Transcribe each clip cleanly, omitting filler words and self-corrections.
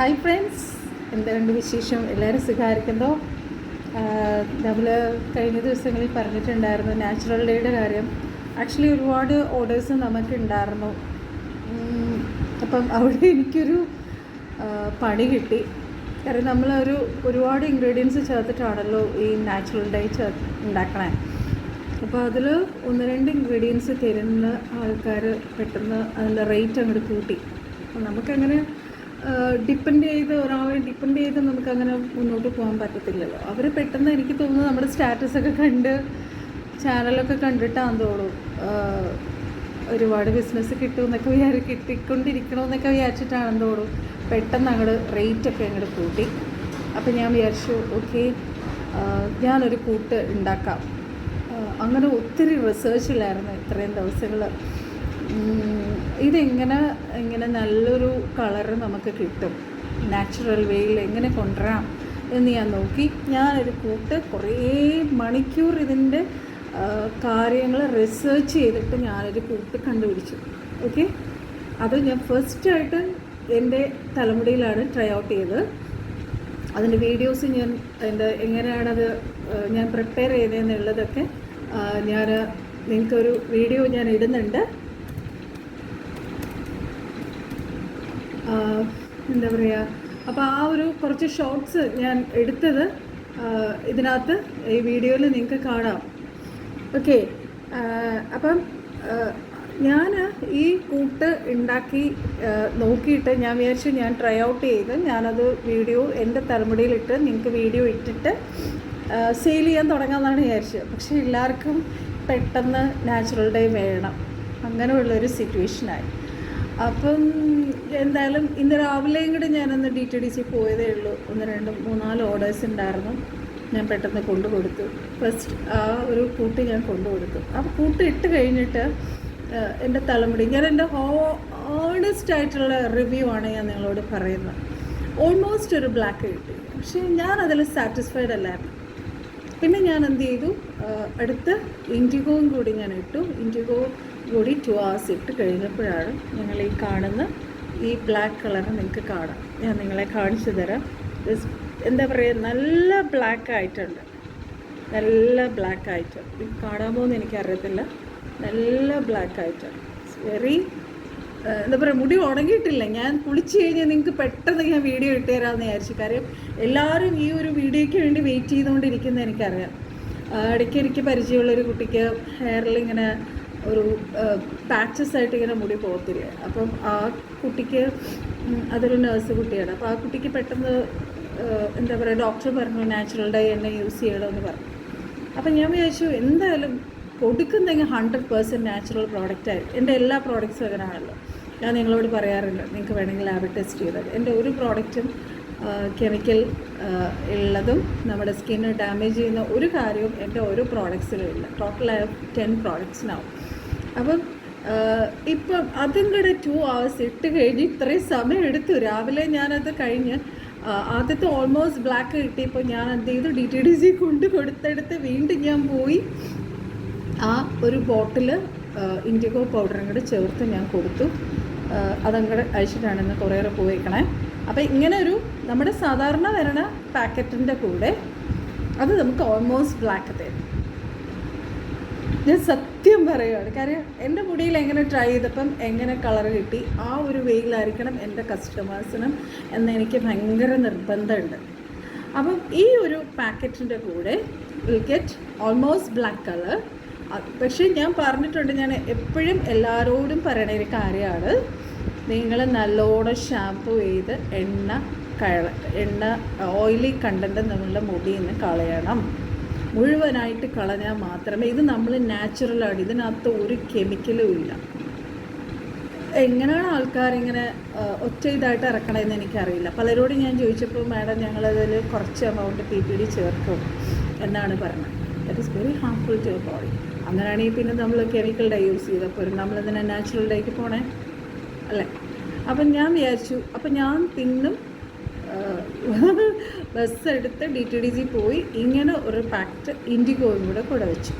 Hi friends, എന്തുകൊണ്ട് വിശേഷം? എല്ലാവരും സുഖമായിരിക്കുന്നോ? നമ്മൾ കഴിഞ്ഞ ദിവസങ്ങളിൽ പറഞ്ഞിട്ടുണ്ടായിരുന്നു നാച്ചുറൽ ഡേയുടെ കാര്യം. ആക്ച്വലി ഒരുപാട് ഓർഡേഴ്സ് നമുക്കുണ്ടായിരുന്നു. അപ്പം അവിടെ എനിക്കൊരു പണി കിട്ടി. കാരണം നമ്മളൊരു ഒരുപാട് ഇൻഗ്രീഡിയൻസ് ചേർത്തിട്ടാണല്ലോ ഈ നാച്ചുറൽ ഡേ ഉണ്ടാക്കണേ. അപ്പോൾ അതിൽ ഒന്ന് രണ്ട് ഇൻഗ്രീഡിയൻസ് തരുന്ന ആൾക്കാർ പെട്ടെന്ന് അതിൻ്റെ റേറ്റ് അങ്ങോട്ട് കൂട്ടി. അപ്പം നമുക്കങ്ങനെ ഒരാളെ ഡിപ്പെൻഡ് ചെയ്ത് നമുക്കങ്ങനെ മുന്നോട്ട് പോകാൻ പറ്റത്തില്ലല്ലോ. അവർ പെട്ടെന്ന് എനിക്ക് തോന്നുന്നു നമ്മുടെ സ്റ്റാറ്റസൊക്കെ കണ്ട് ചാനലൊക്കെ കണ്ടിട്ടാന്ന് തോന്നും ഒരുപാട് ബിസിനസ് കിട്ടുമെന്നൊക്കെ കിട്ടിക്കൊണ്ടിരിക്കണമെന്നൊക്കെ വിചാരിച്ചിട്ടാണെന്ന് തോന്നും പെട്ടെന്ന് അങ്ങോട്ട് റേറ്റൊക്കെ അങ്ങോട്ട് കൂട്ടി. അപ്പം ഞാൻ വിചാരിച്ചു ഓക്കെ, ഞാനൊരു കൂട്ട് ഉണ്ടാക്കാം. അങ്ങനെ ഒത്തിരി റിസേർച്ചിലായിരുന്നു ഇത്രയും ദിവസങ്ങൾ. ഇങ്ങനെ നല്ലൊരു കളറ് നമുക്ക് കിട്ടും, നാച്ചുറൽ വേയിൽ എങ്ങനെ കൊണ്ടുവരാം എന്ന് ഞാൻ നോക്കി. ഞാനൊരു കൂട്ട് കുറേ മണിക്കൂർ ഇതിൻ്റെ കാര്യങ്ങൾ റിസേർച്ച് ചെയ്തിട്ട് ഞാനൊരു കൂട്ട് കണ്ടുപിടിച്ചു. ഓക്കെ, അത് ഞാൻ ഫസ്റ്റായിട്ട് എൻ്റെ തലമുടിയിലാണ് ട്രൈ ഔട്ട് ചെയ്തത്. അതിൻ്റെ വീഡിയോസ് എങ്ങനെയാണത് ഞാൻ പ്രിപ്പയർ ചെയ്തതെന്നുള്ളതൊക്കെ നിങ്ങൾക്കൊരു വീഡിയോ ഞാൻ ഇടുന്നുണ്ട്. എന്താ പറയുക, അപ്പോൾ ആ ഒരു കുറച്ച് ഷോർട്സ് ഞാൻ എടുത്തത് ഇതിനകത്ത് ഈ വീഡിയോയിൽ നിങ്ങൾക്ക് കാണാം. ഓക്കെ, അപ്പം ഞാൻ ഈ കൂട്ട് ഉണ്ടാക്കി നോക്കിയിട്ട് ഞാൻ വിചാരിച്ചു ഞാൻ ട്രൈ ഔട്ട് ചെയ്ത് ഞാനത് വീഡിയോ എൻ്റെ തലമുടിയിലിട്ട് നിങ്ങൾക്ക് വീഡിയോ ഇട്ടിട്ട് സെയിൽ ചെയ്യാൻ തുടങ്ങാമെന്നാണ് വിചാരിച്ചത്. പക്ഷേ എല്ലാവർക്കും പെട്ടെന്ന് നാച്ചുറൽ ഡേ വേണം, അങ്ങനെയുള്ളൊരു സിറ്റുവേഷനായി. അപ്പം എന്തായാലും ഇന്ന് രാവിലെയും കൂടെ ഞാനൊന്ന് DTDC പോയതേ ഉള്ളൂ. 1, 2, 3, 4 ഓർഡേഴ്സ് ഉണ്ടായിരുന്നു. ഞാൻ പെട്ടെന്ന് കൊണ്ടുകൊടുത്തു. ഫസ്റ്റ് ആ ഒരു കൂട്ട് ഞാൻ കൊണ്ടുകൊടുത്തു. ആ കൂട്ട് ഇട്ട് കഴിഞ്ഞിട്ട് എൻ്റെ തലമുടി ഞാൻ എൻ്റെ ഓണസ്റ്റ് ആയിട്ടുള്ള റിവ്യൂ ആണ് ഞാൻ നിങ്ങളോട് പറയുന്നത്. ഓൾമോസ്റ്റ് ഒരു ബ്ലാക്ക് കിട്ടി, പക്ഷേ ഞാനതിൽ സാറ്റിസ്ഫൈഡ് അല്ലായിരുന്നു. പിന്നെ ഞാൻ എന്ത് ചെയ്തു, അടുത്ത് ഇൻഡിഗോയും കൂടി ഞാൻ ഇട്ടു. ഇൻഡിഗോ കൂടി 2 hours ഇട്ട് കഴിഞ്ഞപ്പോഴാണ് നിങ്ങൾ ഈ കാണുന്ന ഈ ബ്ലാക്ക് കളർ നിങ്ങൾക്ക് കാണാം. ഞാൻ നിങ്ങളെ കാണിച്ചു തരാം. എന്താ പറയുക, നല്ല ബ്ലാക്ക് ആയിട്ടുണ്ട്. ഇത് കാണാമോ എന്ന് എനിക്കറിയത്തില്ല. നല്ല ബ്ലാക്ക് ആയിട്ടുണ്ട്. വെരി എന്താ പറയുക, മുടി ഉണങ്ങിയിട്ടില്ല. ഞാൻ കുളിച്ച് കഴിഞ്ഞാൽ നിങ്ങൾക്ക് പെട്ടെന്ന് ഞാൻ വീഡിയോ ഇട്ട് തരാമെന്ന് വിചാരിച്ചു. കാര്യം എല്ലാവരും ഈ ഒരു വീഡിയോയ്ക്ക് വേണ്ടി വെയിറ്റ് ചെയ്തുകൊണ്ടിരിക്കുന്നത് എനിക്കറിയാം. ഇടയ്ക്ക് എനിക്ക് പരിചയമുള്ളൊരു കുട്ടിക്ക് ഹെയറിൽ ഇങ്ങനെ ഒരു പാച്ചസ് ആയിട്ട് ഇങ്ങനെ മുടി പോകത്തില്ല. അപ്പം ആ കുട്ടിക്ക് അതൊരു നേഴ്സ് കുട്ടിയാണ്. അപ്പോൾ ആ കുട്ടിക്ക് പെട്ടെന്ന് എന്താ പറയുക, ഡോക്ടർ പറഞ്ഞു നാച്ചുറൽ ഡൈ എണ്ണ യൂസ് ചെയ്യണമെന്ന് പറഞ്ഞു. അപ്പം ഞാൻ വിചാരിച്ചു എന്തായാലും കൊടുക്കുന്നെങ്കിൽ 100% നാച്ചുറൽ പ്രോഡക്റ്റായിരിക്കും. എൻ്റെ എല്ലാ പ്രോഡക്റ്റ്സും അങ്ങനെയാണല്ലോ. ഞാൻ നിങ്ങളോട് പറയാറുണ്ട്, നിങ്ങൾക്ക് വേണമെങ്കിൽ ലാബ് ടെസ്റ്റ് ചെയ്താൽ. എൻ്റെ ഒരു പ്രോഡക്റ്റും കെമിക്കൽ ഉള്ളതും നമ്മുടെ സ്കിന്ന് ഡാമേജ് ചെയ്യുന്ന ഒരു കാര്യവും എൻ്റെ ഓരോ പ്രോഡക്ട്സിലും ഇല്ല. ടോട്ടൽ 10 പ്രോഡക്ട്സിനാവും. അപ്പം ഇപ്പം അതും കൂടെ 2 hours ഇട്ട് കഴിഞ്ഞ് ഇത്രയും സമയം എടുത്തു. രാവിലെ ഞാനത് കഴിഞ്ഞ് ആദ്യത്തെ ഓൾമോസ്റ്റ് ബ്ലാക്ക് കിട്ടിയപ്പോൾ ഞാൻ എന്ത് ചെയ്തു, DTDC കൊടുത്തെടുത്ത് വീണ്ടും ഞാൻ പോയി ആ ഒരു ബോട്ടിൽ ഇൻഡിഗോ പൗഡറും കൂടെ ചേർത്ത് ഞാൻ കൊടുത്തു. അതങ്ങോട്ട് അയച്ചിട്ടാണെന്ന് കൊറിയർ പോയേക്കണേ. അപ്പോൾ ഇങ്ങനെ ഒരു നമ്മുടെ സാധാരണ വരണ പാക്കറ്റിൻ്റെ കൂടെ അത് നമുക്ക് ഓൾമോസ്റ്റ് ബ്ലാക്ക് തരും. ഞാൻ സത്യം പറയുകയാണ്. കാര്യം എൻ്റെ മുടിയിൽ എങ്ങനെ ട്രൈ ചെയ്തപ്പം എങ്ങനെ കളർ കിട്ടി ആ ഒരു വെയിലായിരിക്കണം എൻ്റെ കസ്റ്റമേഴ്സിനും എന്ന് എനിക്ക് ഭയങ്കര നിർബന്ധമുണ്ട്. അപ്പം ഈ ഒരു പാക്കറ്റിൻ്റെ കൂടെ will get almost black colour. പക്ഷേ ഞാൻ പറഞ്ഞിട്ടുണ്ട്, ഞാൻ എപ്പോഴും എല്ലാവരോടും പറയണ ഒരു കാര്യമാണ്, നിങ്ങൾ നല്ലോണം ഷാമ്പു ചെയ്ത് എണ്ണ ഓയിലി കണ്ടൻറ്റ് നമ്മളുടെ മുടിയിൽ നിന്ന് കളയണം. മുഴുവനായിട്ട് കളഞ്ഞാൽ മാത്രമേ, ഇത് നമ്മൾ നാച്ചുറലാണ്, ഇതിനകത്ത് ഒരു കെമിക്കലും ഇല്ല. എങ്ങനെയാണ് ആൾക്കാരിങ്ങനെ ഒറ്റ ഇതായിട്ട് ഇറക്കണമെന്ന് എനിക്കറിയില്ല. പലരോടും ഞാൻ ചോദിച്ചപ്പോൾ മാഡം ഞങ്ങളതിൽ കുറച്ച് എമൗണ്ട് PPD ചേർക്കും എന്നാണ് പറഞ്ഞത്. That is very harmful to your body. അങ്ങനെയാണെങ്കിൽ പിന്നെ നമ്മൾ കെമിക്കൽ ഡൈ യൂസ് ചെയ്തപ്പോൾ നമ്മളിതിനെ നാച്ചുറൽ ഡൈക്ക് പോണേ അല്ലേ? അപ്പം ഞാൻ വിചാരിച്ചു, അപ്പം ഞാൻ പിന്നും ബസ് എടുത്ത് DTDC പോയി ഇങ്ങനെ ഒരു പാക്കറ്റ് ഇൻഡിഗോയും കൂടെ വെച്ചു.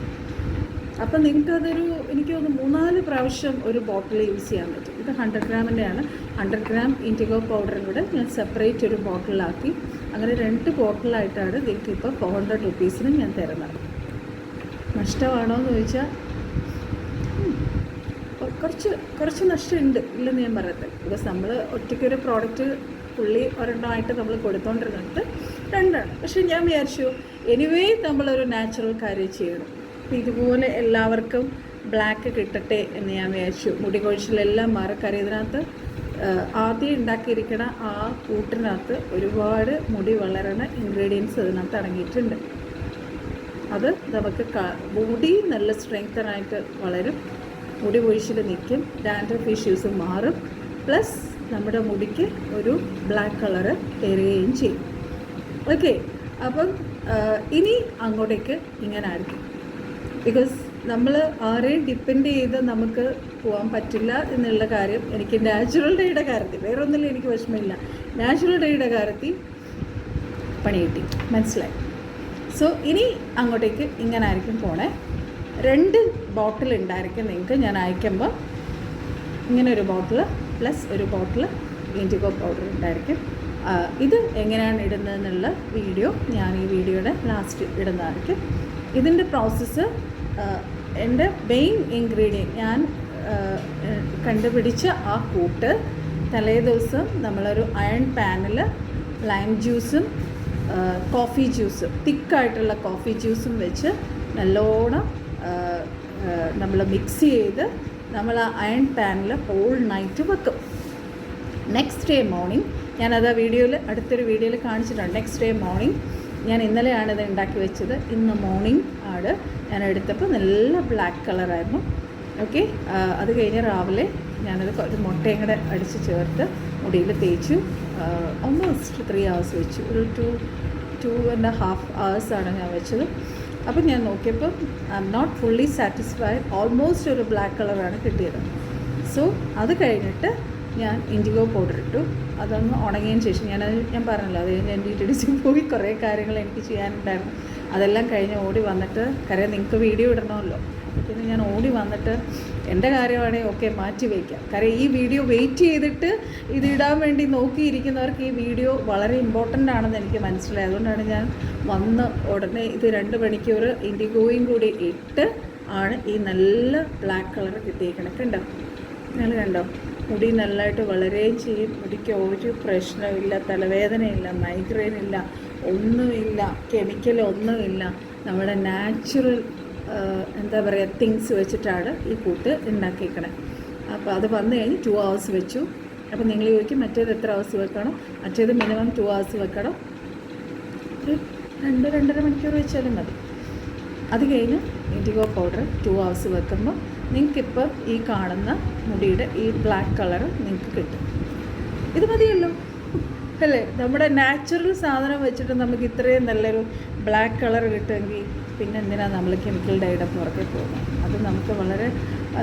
അപ്പം നിങ്ങൾക്കതൊരു എനിക്ക് തോന്നുന്നു 3-4 പ്രാവശ്യം ഒരു ബോട്ടിൽ യൂസ് ചെയ്യാൻ പറ്റും. ഇത് 100 ഗ്രാമിൻ്റെയാണ്. 100 ഗ്രാം ഇൻഡിഗോ പൗഡറും കൂടെ ഞാൻ സെപ്പറേറ്റ് ഒരു ബോട്ടിലാക്കി. അങ്ങനെ 2 ബോട്ടിലായിട്ടാണ് നിങ്ങൾക്ക് ഇപ്പോൾ 400 റുപ്പീസിന് ഞാൻ തരുന്നത്. നഷ്ടമാണോ എന്ന് ചോദിച്ചാൽ കുറച്ച് നഷ്ടമുണ്ട്, ഇല്ലെന്ന് ഞാൻ പറയട്ടെ. ബിക്കോസ് നമ്മൾ ഒറ്റയ്ക്കൊരു പ്രോഡക്റ്റ് ഫുള്ളി ഒരെണ്ണമായിട്ട് നമ്മൾ കൊടുത്തോണ്ടിരുന്നിട്ട് 2ആണ്. പക്ഷേ ഞാൻ വിചാരിച്ചു എനിവേ നമ്മളൊരു നാച്ചുറൽ കാര്യം ചെയ്യണം. അപ്പോൾ ഇതുപോലെ എല്ലാവർക്കും ബ്ലാക്ക് കിട്ടട്ടെ എന്ന് ഞാൻ വിചാരിച്ചു. മുടി കൊഴിച്ചിലെല്ലാം മാറി. കാര്യം ഇതിനകത്ത് ആദ്യം ഉണ്ടാക്കിയിരിക്കണ ആ കൂട്ടിനകത്ത് ഒരുപാട് മുടി വളരണ ഇൻഗ്രീഡിയൻസ് അതിനകത്ത് അടങ്ങിയിട്ടുണ്ട്. അത് നമുക്ക് മുടി നല്ല സ്ട്രെങ്തനായിട്ട് വളരും, മുടി കൊഴിച്ചിൽ നിൽക്കും, ഡാൻഡ്രഫ് ഇഷ്യൂസ് മാറും, പ്ലസ് നമ്മുടെ മുടിക്ക് ഒരു ബ്ലാക്ക് കളറ് തരികയും ചെയ്യും. ഓക്കെ, അപ്പം ഇനി അങ്ങോട്ടേക്ക് ഇങ്ങനെ ആയിരിക്കും. ബിക്കോസ് നമ്മൾ ആരെയും ഡിപ്പെൻഡ് ചെയ്ത് നമുക്ക് പോകാൻ പറ്റില്ല എന്നുള്ള കാര്യം എനിക്ക് നാച്ചുറൽ ഡേയുടെ കാര്യത്തിൽ, വേറെ ഒന്നിലും എനിക്ക് വിഷമമില്ല. നാച്ചുറൽ ഡേയുടെ കാര്യത്തിൽ പണി കിട്ടി, മനസ്സിലായി. സോ ഇനി അങ്ങോട്ടേക്ക് ഇങ്ങനെ ആയിരിക്കും പോണേ. 2 ബോട്ടിൽ ഉണ്ടായിരിക്കും നിങ്ങൾക്ക് ഞാൻ അയക്കുമ്പോൾ. ഇങ്ങനെ ഒരു ബോട്ടിൽ പ്ലസ് ഒരു ബോട്ടിൽ ഇൻഡിഗോ പൗഡർ ഉണ്ടായിരിക്കും. ഇത് എങ്ങനെയാണ് ഇടുന്നതെന്നുള്ള വീഡിയോ ഞാൻ ഈ വീഡിയോയുടെ ലാസ്റ്റ് ഇടുന്നതായിരിക്കും. ഇതിൻ്റെ പ്രോസസ്സ്, എൻ്റെ മെയിൻ ഇൻഗ്രീഡിയൻറ്റ് ഞാൻ കണ്ടുപിടിച്ച ആ കൂട്ട് തലേ ദിവസം നമ്മളൊരു അയൺ പാനിൽ ലൈം ജ്യൂസും കോഫി ജ്യൂസും, തിക്കായിട്ടുള്ള കോഫി ജ്യൂസും വെച്ച് നല്ലോണം നമ്മൾ മിക്സ് ചെയ്ത് നമ്മൾ ആ അയൺ പാനിൽ ഹോൾ നൈറ്റ് വെക്കും. നെക്സ്റ്റ് ഡേ മോർണിംഗ് ഞാനത് ആ വീഡിയോയിൽ അടുത്തൊരു വീഡിയോയിൽ കാണിച്ചിട്ടുണ്ട്. നെക്സ്റ്റ് ഡേ മോർണിംഗ് ഞാൻ ഇന്നലെയാണ് ഇത് ഉണ്ടാക്കി വെച്ചത്. ഇന്ന് മോർണിംഗ് ആണ് ഞാൻ എടുത്തപ്പോൾ നല്ല ബ്ലാക്ക് കളറായിരുന്നു. ഓക്കെ, അത് കഴിഞ്ഞ് രാവിലെ ഞാനത് ഒരു മുട്ടയും കൂടെ അടിച്ച് ചേർത്ത് മുടിയിൽ തേച്ചു. ഓൾമോസ്റ്റ് 3 hours വെച്ചു. ഒരു 2.5 hours ഞാൻ വെച്ചത്. അപ്പം ഞാൻ നോക്കിയപ്പോൾ I am not fully satisfied. Almost ഒരു ബ്ലാക്ക് കളറാണ് കിട്ടിയത്. സോ അത് കഴിഞ്ഞിട്ട് ഞാൻ ഇൻഡിഗോ പൗഡർ ഇട്ടു. അതൊന്ന് ഉണങ്ങിയതിന് ശേഷം ഞാൻ പറഞ്ഞല്ലോ, അത് കഴിഞ്ഞ് എൻ്റെ DTDC പോയി കുറേ കാര്യങ്ങൾ എനിക്ക് ചെയ്യാനുണ്ടായിരുന്നു. അതെല്ലാം കഴിഞ്ഞ് ഓടി വന്നിട്ട്, കാര്യം നിങ്ങൾക്ക് വീഡിയോ ഇടണമല്ലോ, പിന്നെ ഞാൻ ഓടി വന്നിട്ട് എൻ്റെ കാര്യമാണെങ്കിൽ ഓക്കെ മാറ്റി വയ്ക്കാം. കാര്യം ഈ വീഡിയോ വെയിറ്റ് ചെയ്തിട്ട് ഇത് ഇടാൻ വേണ്ടി നോക്കിയിരിക്കുന്നവർക്ക് ഈ വീഡിയോ വളരെ ഇമ്പോർട്ടൻ്റ് ആണെന്ന് എനിക്ക് മനസ്സിലായി. അതുകൊണ്ടാണ് ഞാൻ വന്ന് ഉടനെ ഇത് 2 മണിക്കൂർ ഇൻഡിഗോയും കൂടി ഇട്ട് ആണ് ഈ നല്ല ബ്ലാക്ക് കളർ കിട്ടിയിരിക്കണം. കണ്ടോ, നിങ്ങൾ കണ്ടോ? മുടി നല്ലതായിട്ട് വളരുകയും ചെയ്യും. മുടിക്ക് ഒരു പ്രശ്നമില്ല, തലവേദനയില്ല, മൈഗ്രെയിൻ ഇല്ല, ഒന്നുമില്ല, കെമിക്കൽ ഒന്നുമില്ല. നമ്മുടെ നാച്ചുറൽ എന്താ പറയുക തിങ്സ് വെച്ചിട്ടാണ് ഈ കൂട്ട് ഉണ്ടാക്കിയിരിക്കണേ. അപ്പോൾ അത് വന്നു കഴിഞ്ഞ് 2 hours വെച്ചു. അപ്പോൾ നിങ്ങൾ ചോദിക്കും മറ്റേത് എത്ര hours വെക്കണം? മറ്റേത് മിനിമം 2 hours വെക്കണം. ഒരു 2-2.5 മണിക്കൂർ വെച്ചാലും മതി. അത് കഴിഞ്ഞ് ഇൻഡിഗോ പൗഡർ 2 hours വെക്കുമ്പോൾ നിങ്ങൾക്കിപ്പോൾ ഈ കാണുന്ന മുടിയുടെ ഈ ബ്ലാക്ക് കളർ നിങ്ങൾക്ക് കിട്ടും. ഇത് മതിയല്ലോ അല്ലേ? നമ്മുടെ നാച്ചുറൽ സാധനം വെച്ചിട്ട് നമുക്ക് ഇത്രയും നല്ലൊരു ബ്ലാക്ക് കളർ കിട്ടുമെങ്കിൽ പിന്നെ എന്തിനാണ് നമ്മൾ കെമിക്കൽ ഡൈയുടെ പുറകെ പോകുന്നത്? അത് നമുക്ക് വളരെ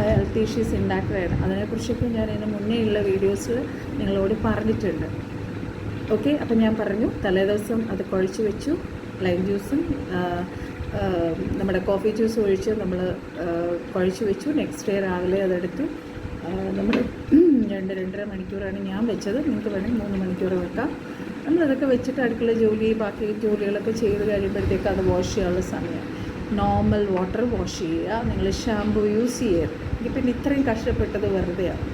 ഹെൽത്ത് ഇഷ്യൂസ് ഉണ്ടാക്കുകയാണ്. അതിനെക്കുറിച്ചൊക്കെ ഞാൻ ഇതിന് മുന്നേ ഉള്ള വീഡിയോസിൽ നിങ്ങളോട് പറഞ്ഞിട്ടുണ്ട്. ഓക്കെ, അപ്പം ഞാൻ പറഞ്ഞു തലേദിവസം അത് കുഴച്ച് വെച്ചു. ലൈം ജ്യൂസും നമ്മുടെ കോഫി ജ്യൂസ് ഒഴിച്ച് നമ്മൾ കുഴച്ച് വെച്ചു. നെക്സ്റ്റ് ഡേ രാവിലെ അതെടുത്തു. നമ്മൾ 2-2.5 മണിക്കൂറാണ് ഞാൻ വെച്ചത്. നിങ്ങൾക്ക് വേണമെങ്കിൽ 3 മണിക്കൂർ വെക്കാം. നമ്മളതൊക്കെ വെച്ചിട്ട് അടുക്കള ജോലി ബാക്കി ജോലികളൊക്കെ ചെയ്ത് കഴിയുമ്പോഴത്തേക്ക് അത് വാഷ് ചെയ്യാനുള്ള സമയം. നോർമൽ വാട്ടർ വാഷ് ചെയ്യുക. നിങ്ങൾ ഷാമ്പു യൂസ് ചെയ്യരുത്. എനിക്ക് പിന്നെ ഇത്രയും കഷ്ടപ്പെട്ടത് വെറുതെയാണ്.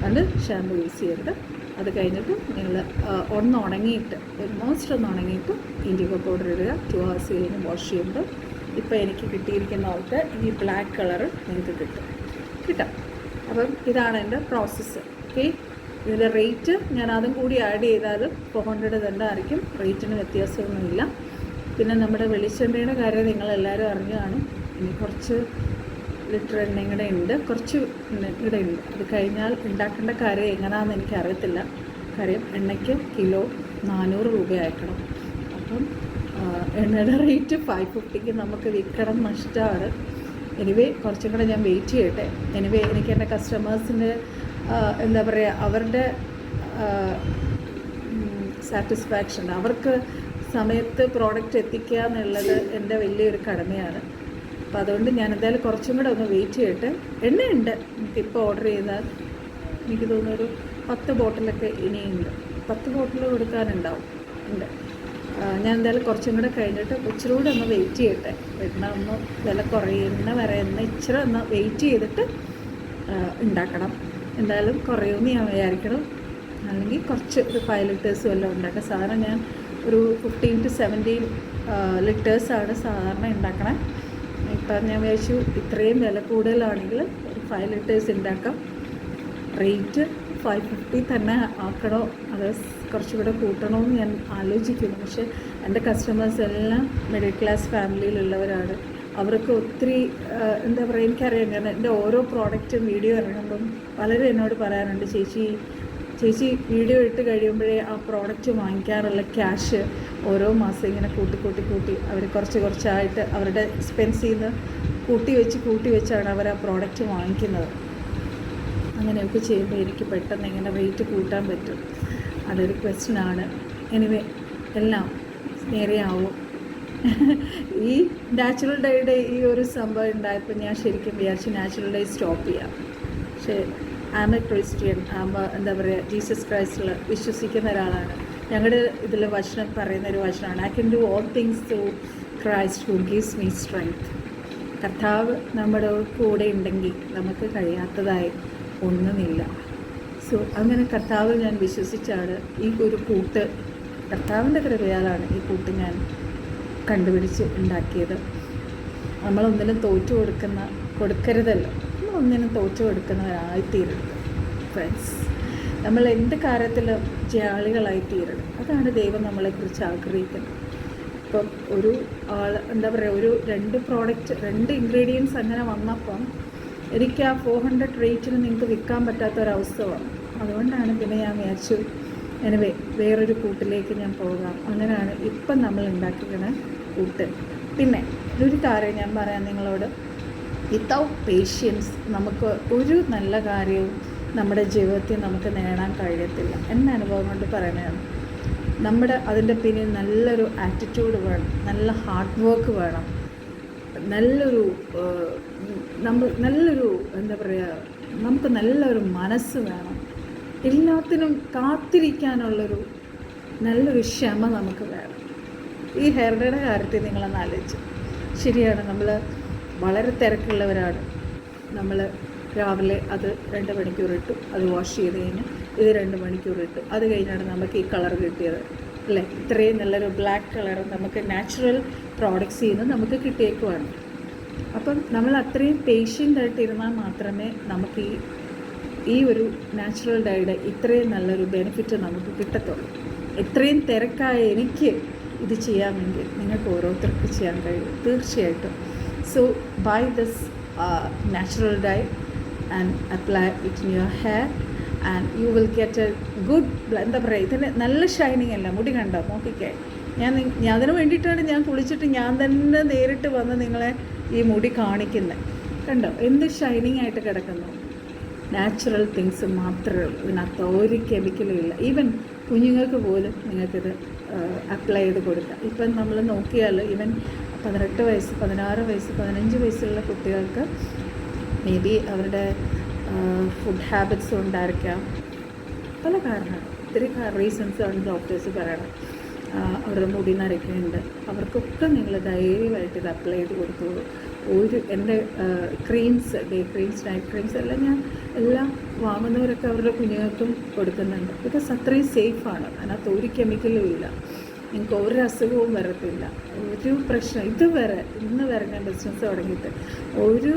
അതുകൊണ്ട് ഷാമ്പു യൂസ് ചെയ്യരുത്. അത് കഴിഞ്ഞിട്ട് നിങ്ങൾ ഒന്ന് ഉണങ്ങിയിട്ട് ഓൾമോസ്റ്റ് ഒന്ന് ഉണങ്ങിയിട്ട് ഇൻഡിഗോ പൗഡർ ഇടുക. 2 hours കഴിഞ്ഞ് വാഷ് ചെയ്യുമ്പോൾ ഇപ്പോൾ എനിക്ക് കിട്ടിയിരിക്കുന്നവർക്ക് ഈ ബ്ലാക്ക് കളറ് നിങ്ങൾക്ക് കിട്ടാം. അപ്പം ഇതാണ് എൻ്റെ പ്രോസസ്സ്. ഓക്കെ, ഇതിൻ്റെ റേറ്റ് ഞാൻ അതും കൂടി ആഡ് ചെയ്താൽ 400 തന്നെ ആയിരിക്കും. റേറ്റിന് വ്യത്യാസമൊന്നുമില്ല. പിന്നെ നമ്മുടെ വെളിച്ചെണ്ണയുടെ കാര്യം നിങ്ങളെല്ലാവരും അറിഞ്ഞു കാണും. ഇനി കുറച്ച് ലിറ്റർ എണ്ണയും കൂടെ ഉണ്ട്, കുറച്ച് ഇവിടെ ഉണ്ട്. അത് കഴിഞ്ഞാൽ ഉണ്ടാക്കേണ്ട കാര്യം എങ്ങനെയാണെന്ന് എനിക്കറിയത്തില്ല. കാര്യം എണ്ണയ്ക്ക് കിലോ 400 രൂപ അയക്കണം. അപ്പം എണ്ണയുടെ റേറ്റ് 550 നമുക്ക് വിൽക്കണം, നഷ്ടമാണ്. എനിവേ കുറച്ചും കൂടെ ഞാൻ വെയിറ്റ് ചെയ്യട്ടെ. എനിവേ എനിക്ക് എൻ്റെ കസ്റ്റമേഴ്സിൻ്റെ എന്താ പറയുക, അവരുടെ സാറ്റിസ്ഫാക്ഷൻ, അവർക്ക് സമയത്ത് പ്രോഡക്റ്റ് എത്തിക്കുക എന്നുള്ളത് എൻ്റെ വലിയൊരു കടമയാണ്. അപ്പോൾ അതുകൊണ്ട് ഞാൻ എന്തായാലും കുറച്ചും കൂടെ ഒന്ന് വെയിറ്റ് ചെയ്യട്ടെ. എണ്ണയുണ്ട്, നമുക്കിപ്പോൾ ഓർഡർ ചെയ്താൽ എനിക്ക് തോന്നുന്നു ഒരു 10 ബോട്ടിലൊക്കെ ഇനിയുണ്ട്. 10 ബോട്ടിൽ കൊടുക്കാനുണ്ടാവും ഉണ്ട്. ഞാൻ എന്തായാലും കുറച്ചും കൂടെ കഴിഞ്ഞിട്ട് ഇച്ചിരി കൂടെ ഒന്ന് വെയിറ്റ് ചെയ്യട്ടെ, എണ്ണ ഒന്ന് വില കുറയുന്ന വരെ ഇച്ചിരി ഒന്ന് വെയിറ്റ് ചെയ്തിട്ട് ഉണ്ടാക്കണം. എന്തായാലും കുറയുമെന്ന് ഞാൻ വിചാരിക്കണം. അല്ലെങ്കിൽ കുറച്ച് ഒരു 5 ലിറ്റേഴ്സ് വല്ലതും ഉണ്ടാക്കാം. സാധാരണ ഞാൻ ഒരു 15 to 17 ലിറ്റേഴ്സാണ് സാധാരണ ഉണ്ടാക്കണേ. ഇപ്പം ഞാൻ വിചാരിച്ചു ഇത്രയും വില കൂടുതലാണെങ്കിൽ ഒരു 5 ലിറ്റേഴ്സ് ഉണ്ടാക്കാം. റേറ്റ് 550 തന്നെ ആക്കണോ അതോ കുറച്ചുകൂടെ കൂട്ടണമെന്ന് ഞാൻ ആലോചിക്കുന്നു. പക്ഷേ എൻ്റെ കസ്റ്റമേഴ്സ് എല്ലാം മിഡിൽ ക്ലാസ് ഫാമിലിയിലുള്ളവരാണ്. അവർക്ക് ഒത്തിരി എന്താ പറയുക, എനിക്കറിയാം. ഞാൻ എൻ്റെ ഓരോ പ്രോഡക്റ്റും വീഡിയോ ഇറങ്ങുമ്പം പലരും എന്നോട് പറയാറുണ്ട്, ചേച്ചി വീഡിയോ ഇട്ട് കഴിയുമ്പോഴേ ആ പ്രോഡക്റ്റ് വാങ്ങിക്കാനുള്ള ക്യാഷ് ഓരോ മാസം ഇങ്ങനെ കൂട്ടി അവർ കുറച്ചായിട്ട് അവരുടെ എക്സ്പെൻസിൽ നിന്ന് കൂട്ടി വെച്ചാണ് അവർ ആ പ്രോഡക്റ്റ് വാങ്ങിക്കുന്നത്. അങ്ങനെയൊക്കെ ചെയ്യുമ്പോൾ എനിക്ക് പെട്ടെന്ന് എങ്ങനെ റേറ്റ് കൂട്ടാൻ പറ്റും, അതൊരു ക്വസ്റ്റ്യനാണ്. എനിവേ എല്ലാം നേരെയാവും. ഈ നാച്ചുറൽ ഡേയുടെ ഈ ഒരു സംഭവം ഉണ്ടായപ്പോൾ ഞാൻ ശരിക്കും വിചാരിച്ചു നാച്ചുറൽ ഡേ സ്റ്റോപ്പ് ചെയ്യാം. പക്ഷേ ആം എ ക്രിസ്ത്യൻ, എന്താ പറയുക, ജീസസ് ക്രൈസ്റ്റിൽ വിശ്വസിക്കുന്ന ഒരാളാണ്. ഞങ്ങളുടെ ഇതിൽ വചനം പറയുന്നൊരു വചനമാണ്, I can do all things through Christ who gives me strength. കർത്താവ് നമ്മുടെ കൂടെ ഉണ്ടെങ്കിൽ നമുക്ക് കഴിയാത്തതായി ഒന്നുമില്ല. സോ അങ്ങനെ കർത്താവ് ഞാൻ വിശ്വസിച്ചാണ് ഈ ഒരു കൂട്ട്, കർത്താവിൻ്റെ കൃപയാലാണ് ഈ കൂട്ട് ഞാൻ കണ്ടുപിടിച്ച് ഉണ്ടാക്കിയത്. നമ്മളൊന്നിനും കൊടുക്കരുതല്ലോ, നമ്മളൊന്നിനും തോറ്റു കൊടുക്കുന്നവരായിത്തീരരുത് ഫ്രണ്ട്സ്. നമ്മൾ എന്ത് കാര്യത്തിലും ജയാളികളായിത്തീരരുത്. അതാണ് ദൈവം നമ്മളെക്കുറിച്ച് ആഗ്രഹിക്കുന്നത്. ഇപ്പം ഒരു എന്താ പറയുക, ഒരു 2 ഇൻഗ്രീഡിയൻസ് അങ്ങനെ വന്നപ്പം എനിക്ക് ആ 400 റേറ്റിന് നിങ്ങൾക്ക് വിൽക്കാൻ പറ്റാത്തൊരവസ്ഥ വന്നു. അതുകൊണ്ടാണ് പിന്നെ ഞാൻ വിചാരിച്ചു എനിവേ വേറൊരു കൂട്ടിലേക്ക് ഞാൻ പോകാം. അങ്ങനെയാണ് ഇപ്പം നമ്മൾ ഉണ്ടാക്കിയിരിക്കുന്ന കൂട്ട്. പിന്നെ ഒരു കാര്യം ഞാൻ പറയാം നിങ്ങളോട്, വിത്തൗട്ട് പേഷ്യൻസ് നമുക്ക് ഒരു നല്ല കാര്യവും നമ്മുടെ ജീവിതത്തിൽ നമുക്ക് നേടാൻ കഴിയത്തില്ല. എൻ്റെ അനുഭവം കൊണ്ട് പറയുന്നതാണ്. അതിൻ്റെ പിന്നിൽ നല്ലൊരു ആറ്റിറ്റ്യൂഡ് വേണം, നല്ല ഹാർഡ് വർക്ക് വേണം, നല്ലൊരു എന്താ പറയുക, നമുക്ക് നല്ലൊരു മനസ്സ് വേണം. എല്ലാത്തിനും കാത്തിരിക്കാനുള്ളൊരു നല്ലൊരു ക്ഷമ നമുക്ക് വേണം. ഈ ഹെയർ ഡേയുടെ കാര്യത്തിൽ നിങ്ങളൊന്ന് ആലോചിച്ചു. ശരിയാണ്, നമ്മൾ വളരെ തിരക്കുള്ളവരാണ്. നമ്മൾ രാവിലെ അത് 2 മണിക്കൂർ ഇട്ടു, അത് വാഷ് ചെയ്ത് കഴിഞ്ഞ് ഇത് 2 മണിക്കൂർ ഇട്ടു, അത് കഴിഞ്ഞാണ് നമുക്ക് ഈ കളർ കിട്ടിയത് അല്ലേ. ഇത്രയും നല്ലൊരു ബ്ലാക്ക് കളർ നമുക്ക് നാച്ചുറൽ പ്രോഡക്ട്സിൽ നിന്ന് നമുക്ക് കിട്ടിയേക്കുവാണ്. അപ്പം നമ്മൾ അത്രയും പേഷ്യൻ്റായിട്ട് ഇരുന്നാൽ മാത്രമേ നമുക്ക് ഈ ഒരു നാച്ചുറൽ ഡൈയുടെ ഇത്രയും നല്ലൊരു ബെനിഫിറ്റ് നമുക്ക് കിട്ടത്തുള്ളൂ. ഇത്രയും തിരക്കായ എനിക്ക് ഇത് ചെയ്യാമെങ്കിൽ നിങ്ങൾക്ക് ഓരോരുത്തർക്ക് ചെയ്യാൻ കഴിയും തീർച്ചയായിട്ടും. So by this natural dye and apply it in your hair and you will get a good, എന്താ പറയുക, ഇതിന് നല്ല ഷൈനിങ് അല്ല. മുടി കണ്ടോ, നോക്കിക്കേ. ഞാൻ അതിന് വേണ്ടിയിട്ടാണ് ഞാൻ കുളിച്ചിട്ട് ഞാൻ തന്നെ നേരിട്ട് വന്ന് നിങ്ങളെ ഈ മുടി കാണിക്കുന്നത്. കണ്ടോ എന്ത് ഷൈനിങ് ആയിട്ട് കിടക്കുന്നു. നാച്ചുറൽ തിങ്സ് മാത്രമേ ഉള്ളൂ, ഇതിനകത്ത് ഒരു കെമിക്കലും ഇല്ല. ഈവൻ കുഞ്ഞുങ്ങൾക്ക് പോലും നിങ്ങൾക്കിത് അപ്ലൈ ചെയ്ത് കൊടുക്കാം. ഇപ്പം നമ്മൾ നോക്കിയാൽ ഈവൻ 18 വയസ്സ് 16 വയസ്സ് 15 വയസ്സുള്ള കുട്ടികൾക്ക് മേ ബി അവരുടെ ഫുഡ് ഹാബിറ്റ്സ് ഉണ്ടായിരിക്കാം, പല കാരണങ്ങൾ, ഒത്തിരി റീസൺസാണ് ഡോക്ടേഴ്സ് പറയണം. അവരുടെ മുടി നരയ്ക്കുന്നുണ്ട്, അവർക്കൊക്കെ നിങ്ങൾ ധൈര്യമായിട്ട് ഇത് അപ്ലൈ ചെയ്ത് കൊടുത്തോളൂ. എൻ്റെ creams, day creams, night creams എല്ലാം വാങ്ങുന്നവരൊക്കെ അവരുടെ കുഞ്ഞുങ്ങൾക്കും കൊടുക്കുന്നുണ്ട്. ബിക്കോസ് അത്രയും സേഫാണ്, അതിനകത്ത് ഒരു കെമിക്കലും ഇല്ല, നിങ്ങൾക്ക് ഒരു അസുഖവും വരത്തില്ല, ഒരു പ്രശ്നം ഇന്ന് വരെ ഞാൻ ബിസിനസ് തുടങ്ങിയിട്ട് ഒരു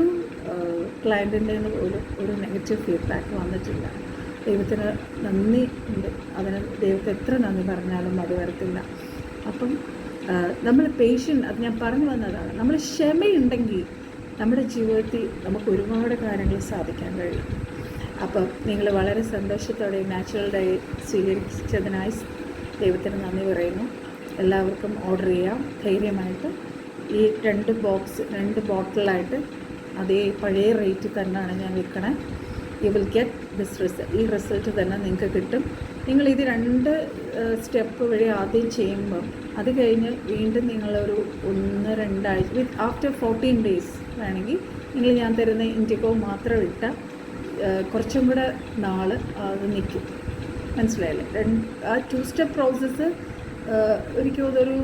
ക്ലയൻറ്റിൻ്റെ പോലും ഒരു നെഗറ്റീവ് ഫീഡ്ബാക്ക് വന്നിട്ടില്ല. ദൈവത്തിന് നന്ദി ഉണ്ട്, അതിന് ദൈവത്തെ എത്ര നന്ദി പറഞ്ഞാലും അത് വരത്തില്ല. അപ്പം നമ്മൾ അത് ഞാൻ പറഞ്ഞു വന്നതാണ്, നമ്മൾ ക്ഷമയുണ്ടെങ്കിൽ നമ്മുടെ ജീവിതത്തിൽ നമുക്ക് ഒരുപാട് കാര്യങ്ങൾ സാധിക്കാൻ കഴിയും. അപ്പം നിങ്ങൾ വളരെ സന്തോഷത്തോടെ നാച്ചുറൽ ഡേ സ്വീകരിച്ചതിനായി ദൈവത്തിന് നന്ദി പറയുന്നു. എല്ലാവർക്കും ഓർഡർ ചെയ്യാം ധൈര്യമായിട്ട്. ഈ 2 ബോട്ടിലായിട്ട് അതേ പഴയ റേറ്റ് തന്നെയാണ് ഞാൻ വിൽക്കണേ. You will get this result, ഈ റിസൾട്ട് തന്നെ നിങ്ങൾക്ക് കിട്ടും. നിങ്ങളിത് 2 സ്റ്റെപ്പ് വഴി ആദ്യം ചെയ്യുമ്പം അത് കഴിഞ്ഞ് വീണ്ടും നിങ്ങളൊരു 1-2 ആഴ്ച ആഫ്റ്റർ 14 ഡേയ്സ് വേണമെങ്കിൽ നിങ്ങൾ ഞാൻ തരുന്ന ഇൻഡിഗോ മാത്രം ഇട്ടാൽ കുറച്ചും കൂടെ നാൾ അത് നിൽക്കും. മനസ്സിലായില്ലേ? ആ 2 സ്റ്റെപ്പ് പ്രോസസ്സ് ഒരിക്കലും അതൊരു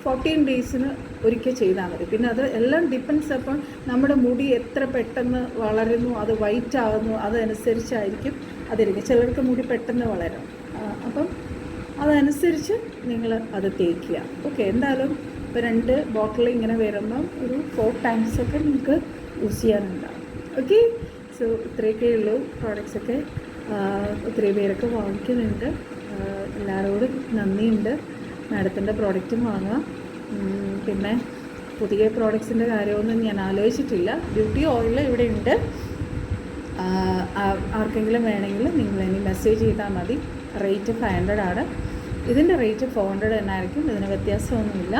14 ഡേയ്സിന് ഒരിക്കൽ ചെയ്താൽ മതി. പിന്നെ അത് എല്ലാം ഡിപ്പെൻസ് അപ്പോൾ നമ്മുടെ മുടി എത്ര പെട്ടെന്ന് വളരുന്നു, അത് വൈറ്റ് ആകുന്നു, അതനുസരിച്ചായിരിക്കും അതിരിക്കും. ചിലർക്ക് മുടി പെട്ടെന്ന് വളരും. അപ്പം അതനുസരിച്ച് നിങ്ങൾ അത് തേക്കുക. ഓക്കെ, എന്തായാലും ഇപ്പോൾ 2 ബോട്ടിൽ ഇങ്ങനെ വരുമ്പം ഒരു 4 ടൈംസൊക്കെ നിങ്ങൾക്ക് യൂസ് ചെയ്യാനുണ്ടാവും. ഓക്കെ, സോ ഇത്രയൊക്കെ ഉള്ളൂ പ്രോഡക്റ്റ്സൊക്കെ. ഒത്തിരി പേരൊക്കെ വാങ്ങിക്കുന്നുണ്ട്. എല്ലാവരോടും നന്ദിയുണ്ട്. മാഡത്തിൻ്റെ പ്രോഡക്റ്റും വാങ്ങാം. പിന്നെ പുതിയ പ്രോഡക്ട്സിൻ്റെ കാര്യമൊന്നും ഞാൻ ആലോചിച്ചിട്ടില്ല. ബ്യൂട്ടി ഓയിൽ ഇവിടെ ഉണ്ട്. ആർക്കെങ്കിലും വേണമെങ്കിൽ നിങ്ങൾ ഇനി മെസ്സേജ് ചെയ്താൽ മതി. റേറ്റ് 500 ആണ്. ഇതിൻ്റെ റേറ്റ് 400 തന്നെ ആയിരിക്കും. ഇതിന് വ്യത്യാസമൊന്നുമില്ല.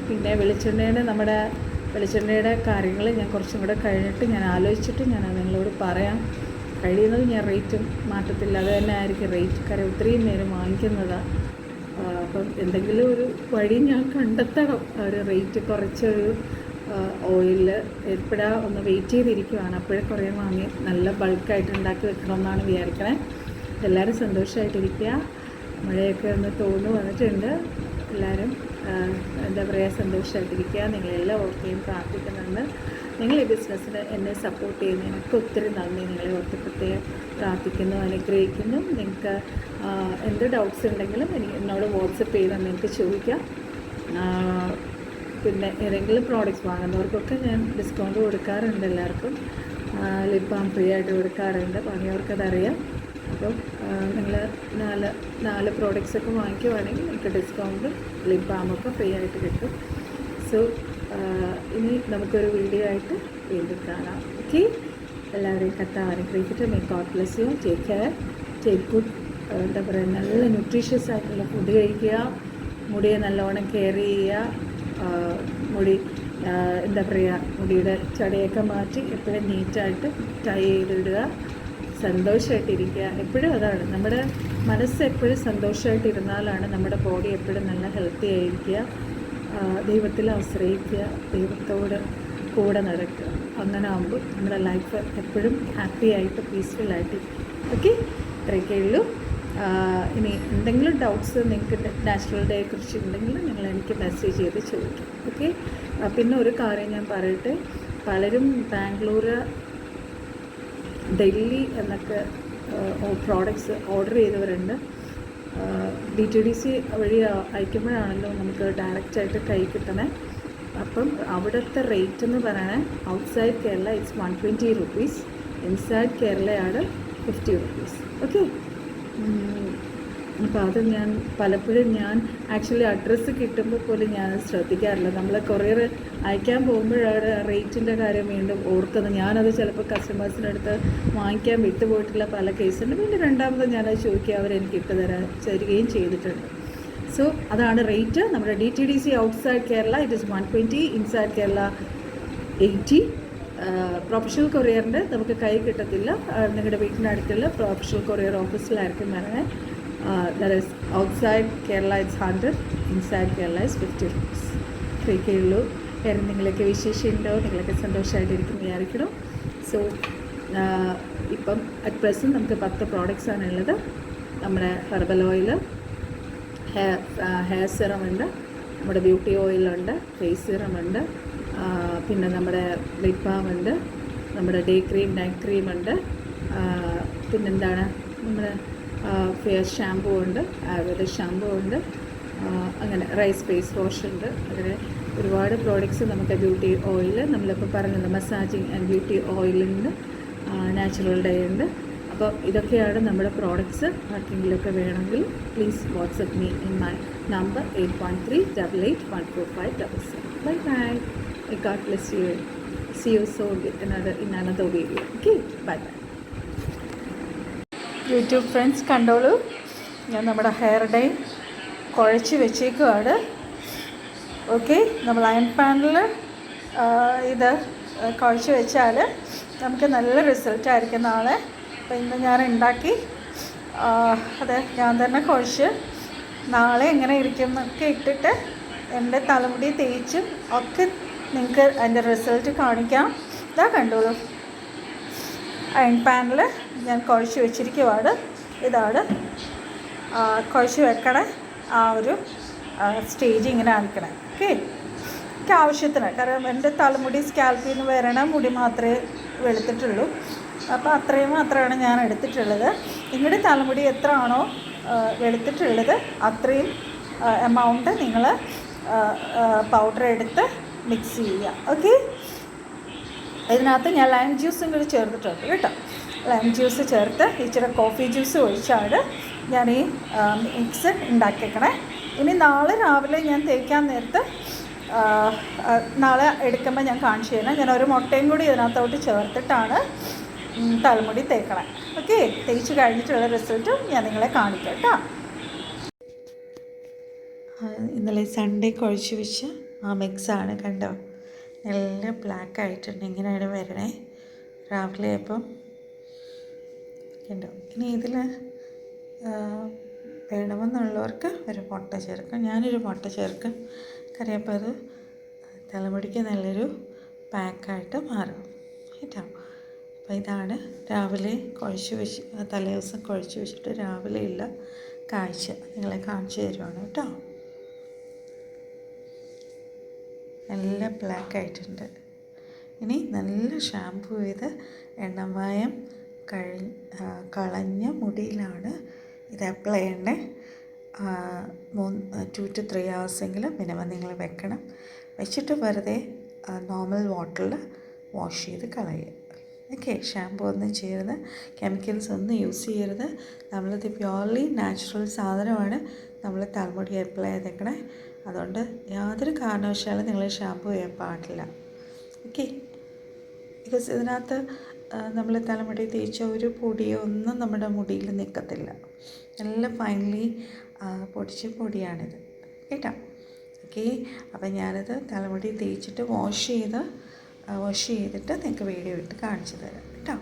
പിന്നെ വെളിച്ചെണ്ണയുടെ കാര്യങ്ങൾ ഞാൻ കുറച്ചും കൂടെ കഴിഞ്ഞിട്ട് ഞാൻ ആലോചിച്ചിട്ട് ഞാൻ നിങ്ങളോട് പറയാം. കഴിയുന്നത് ഞാൻ റേറ്റും മാറ്റത്തില്ല. അത് തന്നെ ആയിരിക്കും റേറ്റ്. കാര്യം ഒത്തിരിയും നേരം വാങ്ങിക്കുന്നതാണ്. അപ്പം എന്തെങ്കിലും ഒരു വഴി ഞാൻ കണ്ടെത്തണം. ഒരു റേറ്റ് കുറച്ചൊരു ഓയിൽ എപ്പോഴാണ് ഒന്ന് വെയിറ്റ് ചെയ്തിരിക്കുവാണ്. അപ്പോഴേ കുറേ വാങ്ങി നല്ല ബൾക്കായിട്ട് ഉണ്ടാക്കി വെക്കണമെന്നാണ് വിചാരിക്കണേ. എല്ലാവരും സന്തോഷമായിട്ടിരിക്കുക. മഴയൊക്കെ ഒന്ന് തോന്നു വന്നിട്ടുണ്ട്. എല്ലാവരും എന്താ പറയുക, സന്തോഷമായിട്ടിരിക്കുക. നിങ്ങളെല്ലാം ഓർക്കുകയും പ്രാർത്ഥിക്കുന്നുണ്ട്. നിങ്ങൾ ഈ ബിസിനസ്സിന് എന്നെ സപ്പോർട്ട് ചെയ്യുന്നതിനൊക്കെ ഒത്തിരി നന്ദി. നിങ്ങളെ ഓർത്ത് പ്രത്യേകം പ്രാർത്ഥിക്കുന്നു, അനുഗ്രഹിക്കുന്നു. നിങ്ങൾക്ക് എന്ത് ഡൗട്ട്സ് ഉണ്ടെങ്കിലും എന്നോട് വാട്സപ്പ് ചെയ്താൽ നിങ്ങൾക്ക് ചോദിക്കാം. പിന്നെ ഏതെങ്കിലും പ്രോഡക്റ്റ്സ് വാങ്ങുന്നവർക്കൊക്കെ ഞാൻ ഡിസ്കൗണ്ട് കൊടുക്കാറുണ്ട്. എല്ലാവർക്കും ലിപ് ബാം ഫ്രീ ആയിട്ട് കൊടുക്കാറുണ്ട്. വാങ്ങിയവർക്കതറിയാം. അപ്പം നിങ്ങൾ 4 പ്രോഡക്റ്റ്സൊക്കെ വാങ്ങിക്കുവാണെങ്കിൽ നിങ്ങൾക്ക് ഡിസ്കൗണ്ടും ലിപ് ബാമൊക്കെ ഫ്രീ ആയിട്ട് കിട്ടും. സോ ഇനി നമുക്കൊരു വീഡിയോ ആയിട്ട് വീണ്ടും കാണാം. ഓക്കെ, എല്ലാവരെയും കർത്താവ് അനുഗ്രഹിക്കട്ടെ. May God bless you. Take care, take good, എന്താ പറയുക, നല്ല ന്യൂട്രീഷ്യസ് ആയിട്ടുള്ള ഫുഡ് കഴിക്കുക. മുടിയെ നല്ലോണം കെയർ ചെയ്യുക. മുടി എന്താ പറയുക, മുടിയുടെ ചടയൊക്കെ മാറ്റി എപ്പോഴും നീറ്റായിട്ട് ടൈ ചെയ്തിടുക. സന്തോഷമായിട്ടിരിക്കുക. എപ്പോഴും അതാണ് നമ്മുടെ മനസ്സ്. എപ്പോഴും സന്തോഷമായിട്ടിരുന്നാലാണ് നമ്മുടെ ബോഡി എപ്പോഴും നല്ല ഹെൽത്തി ആയിരിക്കുക. ദൈവത്തിൽ ആശ്രയിക്കുക, ദൈവത്തോട് കൂടെ നടക്കുക. അങ്ങനെ ആകുമ്പോൾ നമ്മുടെ ലൈഫ് എപ്പോഴും ഹാപ്പി ആയിട്ട് പീസ്ഫുള്ളായിട്ട്. ഓക്കെ, ഇത്രയൊക്കെ ഉള്ളൂ. ഇനി എന്തെങ്കിലും ഡൗട്ട്സ് നിങ്ങൾക്ക് നാച്ചുറൽ ഡേയെ കുറിച്ച് ഉണ്ടെങ്കിൽ നിങ്ങൾ എനിക്ക് മെസ്സേജ് ചെയ്ത് ചോദിക്കും. ഓക്കെ, പിന്നെ ഒരു കാര്യം ഞാൻ പറയട്ടെ. പലരും ബാംഗ്ലൂർ, ഡൽഹി എന്നൊക്കെ പ്രോഡക്ട്സ് ഓർഡർ ചെയ്തവരുണ്ട്. DTDC വഴി അയക്കുമ്പോഴാണല്ലോ നമുക്ക് ഡയറക്റ്റായിട്ട് കൈ കിട്ടണേ. അപ്പം അവിടുത്തെ റേറ്റ് എന്ന് പറയണേ, outside Kerala it's 120 rupees, inside കേരളയാണ് 50 റുപ്പീസ്. ഓക്കെ, അപ്പോൾ അത് പലപ്പോഴും ഞാൻ ആക്ച്വലി അഡ്രസ്സ് കിട്ടുമ്പോൾ പോലും ഞാൻ ശ്രദ്ധിക്കാറില്ല. നമ്മൾ കൊറിയർ അയക്കാൻ പോകുമ്പോഴാണ് റേറ്റിൻ്റെ കാര്യം വീണ്ടും ഓർക്കുന്നത്. ഞാനത് ചിലപ്പോൾ കസ്റ്റമേഴ്സിനടുത്ത് വാങ്ങിക്കാൻ വിട്ടുപോയിട്ടുള്ള പല കേസുണ്ട്. പിന്നെ രണ്ടാമത് ഞാനത് ചോദിക്കുക, അവരെനിക്ക് തരികയും ചെയ്തിട്ടുണ്ട്. സോ അതാണ് റേറ്റ്. നമ്മുടെ DTDC outside Kerala it is 120, inside Kerala 80. Professional കൊറിയറിൻ്റെ നമുക്ക് കൈ കിട്ടത്തില്ല. നിങ്ങളുടെ വീട്ടിൻ്റെ അടുത്തുള്ള പ്രൊഫഷണൽ കൊറിയർ ഓഫീസിലായിരിക്കും വരണേ. That is outside Kerala it's 100, inside Kerala is 50 rupees. ഇത്രയൊക്കെ ഉള്ളൂ. വേറെ നിങ്ങളൊക്കെ വിശേഷമുണ്ടോ? നിങ്ങളൊക്കെ സന്തോഷമായിട്ടിരിക്കും വിചാരിക്കണം. സോ ഇപ്പം അറ്റ് പ്രസൻറ്റ് നമുക്ക് 10 പ്രോഡക്റ്റ്സാണ് ഉള്ളത്. നമ്മുടെ ഹെർബൽ ഓയിൽ, ഹെയർ സിറം ഉണ്ട്, നമ്മുടെ ബ്യൂട്ടി ഓയിലുണ്ട്, ഫേസ് സിറം ഉണ്ട്, പിന്നെ നമ്മുടെ ലിപ് ബാം ഉണ്ട്, നമ്മുടെ ഡേ ക്രീം, നൈറ്റ് ക്രീം ഉണ്ട്, പിന്നെന്താണ് നമ്മുടെ ഫേസ് ഷാമ്പൂ ഉണ്ട്, ആയുർവേദിക് ഷാമ്പൂ ഉണ്ട്, അങ്ങനെ റൈസ് ഫേസ് വാഷ് ഉണ്ട്. അങ്ങനെ ഒരുപാട് പ്രോഡക്റ്റ്സ് നമുക്ക്. ബ്യൂട്ടി ഓയിൽ നമ്മളിപ്പോൾ പറഞ്ഞല്ലോ, മസാജിങ് ആൻഡ് ബ്യൂട്ടി ഓയിലുണ്ട്, നാച്ചുറൽ ഡേ ഉണ്ട്. അപ്പോൾ ഇതൊക്കെയാണ് നമ്മുടെ പ്രോഡക്റ്റ്സ്. ആർക്കെങ്കിലുമൊക്കെ വേണമെങ്കിൽ please WhatsApp me in my number 8138814577. Bye bye. God bless you. See you soon in another video. Okay, bye bye. YouTube friends കണ്ടോളൂ, ഞാൻ നമ്മുടെ ഹെയർ ഡൈ കുഴച്ച് വെച്ചേക്കുവാണ്. ഓക്കെ, നമ്മൾ അയൺ പാനിൽ ഇത് കുഴച്ച് വെച്ചാൽ നമുക്ക് നല്ല റിസൾട്ടായിരിക്കും നാളെ. അപ്പോൾ ഇന്ന് ഞാൻ ഉണ്ടാക്കി, അത് ഞാൻ തന്നെ കുഴച്ച് നാളെ എങ്ങനെ ഇരിക്കും എന്നൊക്കെ ഇട്ടിട്ട് എൻ്റെ തലമുടി തേച്ചും ഒക്കെ നിങ്ങൾക്ക് അതിൻ്റെ റിസൾട്ട് കാണിക്കാം. ഇതാ കണ്ടോളൂ, അയൺ പാനിൽ ഞാൻ കുഴച്ച് വെച്ചിരിക്കുവാണ്. ഇതാണ് കുഴച്ച് വെക്കണ ആ ഒരു സ്റ്റേജ് ഇങ്ങനെ കാണിക്കണം. ഓക്കെ, എനിക്ക് ആവശ്യത്തിന്, കാരണം എൻ്റെ തലമുടി സ്കാൽപ്പിൽ നിന്ന് വരണ മുടി മാത്രമേ വെളുത്തിട്ടുള്ളൂ. അപ്പോൾ അത്രയും മാത്രമാണ് ഞാൻ എടുത്തിട്ടുള്ളത്. നിങ്ങളുടെ തലമുടി എത്ര ആണോ വെളുത്തിട്ടുള്ളത് അത്രയും എമൗണ്ട് നിങ്ങൾ പൗഡർ എടുത്ത് മിക്സ് ചെയ്യുക. ഓക്കെ, ഇതിനകത്ത് ഞാൻ ലൈം ജ്യൂസും കൂടി ചേർത്തിട്ടുണ്ട് കേട്ടോ. ലൈം ജ്യൂസ് ചേർത്ത് ഇച്ചിരി കോഫി ജ്യൂസ് ഒഴിച്ചാണ് ഞാൻ ഈ മിക്സ് ഉണ്ടാക്കിയേക്കണേ. ഇനി നാളെ രാവിലെ ഞാൻ തേക്കാൻ നേരത്ത് നാളെ എടുക്കുമ്പോൾ ഞാൻ കാണിച്ചു തരാം. ഞാൻ ഒരു മുട്ടയും കൂടി ഇതിനകത്തോട്ട് ചേർത്തിട്ടാണ് തലമുടി തേക്കണം. ഓക്കെ, തേച്ച് കഴിഞ്ഞിട്ടുള്ള റിസൾട്ടും ഞാൻ നിങ്ങളെ കാണിക്കാം കേട്ടോ. ഇന്നലെ സൺഡേ കുഴച്ച് വെച്ച് ആ മിക്സാണ്, കണ്ടോ, നല്ല ബ്ലാക്ക് ആയിട്ടുണ്ട്. ഇങ്ങനെയാണ് വരണേ രാവിലെ. അപ്പം കണ്ടോ. ഇനി ഇതിൽ വേണമെന്നുള്ളവർക്ക് ഒരു മുട്ട ചേർക്കാം. ഞാനൊരു മുട്ട ചേർക്കും. കറിയപ്പോൾ അത് തലമുടിക്ക് നല്ലൊരു പാക്കായിട്ട് മാറും കേട്ടോ. അപ്പോൾ ഇതാണ് രാവിലെ കുഴച്ച് വെച്ച്, തലേ ദിവസം കുഴച്ച് വെച്ചിട്ട് രാവിലെ ഉള്ള കാഴ്ച നിങ്ങളെ കാണിച്ചു തരുവാണ് കേട്ടോ. നല്ല ബ്ലാക്ക് ആയിട്ടുണ്ട്. ഇനി നല്ല ഷാമ്പൂ ചെയ്ത് എണ്ണമയം കളഞ്ഞ മുടിയിലാണ് ഇത് അപ്ലൈ ചെയ്യേണ്ടത്. 2 to 3 hours മിനിമം നിങ്ങൾ വെക്കണം. വെച്ചിട്ട് വെറുതെ നോർമൽ വാട്ടറിൽ വാഷ് ചെയ്ത് കളയുക. ഓക്കെ, ഷാമ്പൂ ഒന്നും ചെയ്യരുത്, കെമിക്കൽസ് ഒന്നും യൂസ് ചെയ്യരുത്. നമ്മളിത് പ്യുവർലി നാച്ചുറൽ സാധനമാണ് നമ്മൾ തലമുടി അപ്ലൈ ചെയ്തേക്കണേ. അതുകൊണ്ട് യാതൊരു കാരണവശാലും നിങ്ങൾ ഷാമ്പൂ ചെയ്യാൻ പാടില്ല. ഓക്കെ, ബിക്കോസ് ഇതിനകത്ത് നമ്മൾ തലമുടി തേച്ച ഒരു പൊടിയോ ഒന്നും നമ്മുടെ മുടിയിൽ നിൽക്കത്തില്ല. നല്ല ഫൈനലി പൊടിച്ച പൊടിയാണിത് കേട്ടോ. ഓക്കെ, അപ്പം ഞാനിത് തലമുടി തേച്ചിട്ട് വാഷ് ചെയ്തിട്ട് നിങ്ങൾക്ക് വീഡിയോ ഇട്ട് കാണിച്ചു തരാം കേട്ടോ.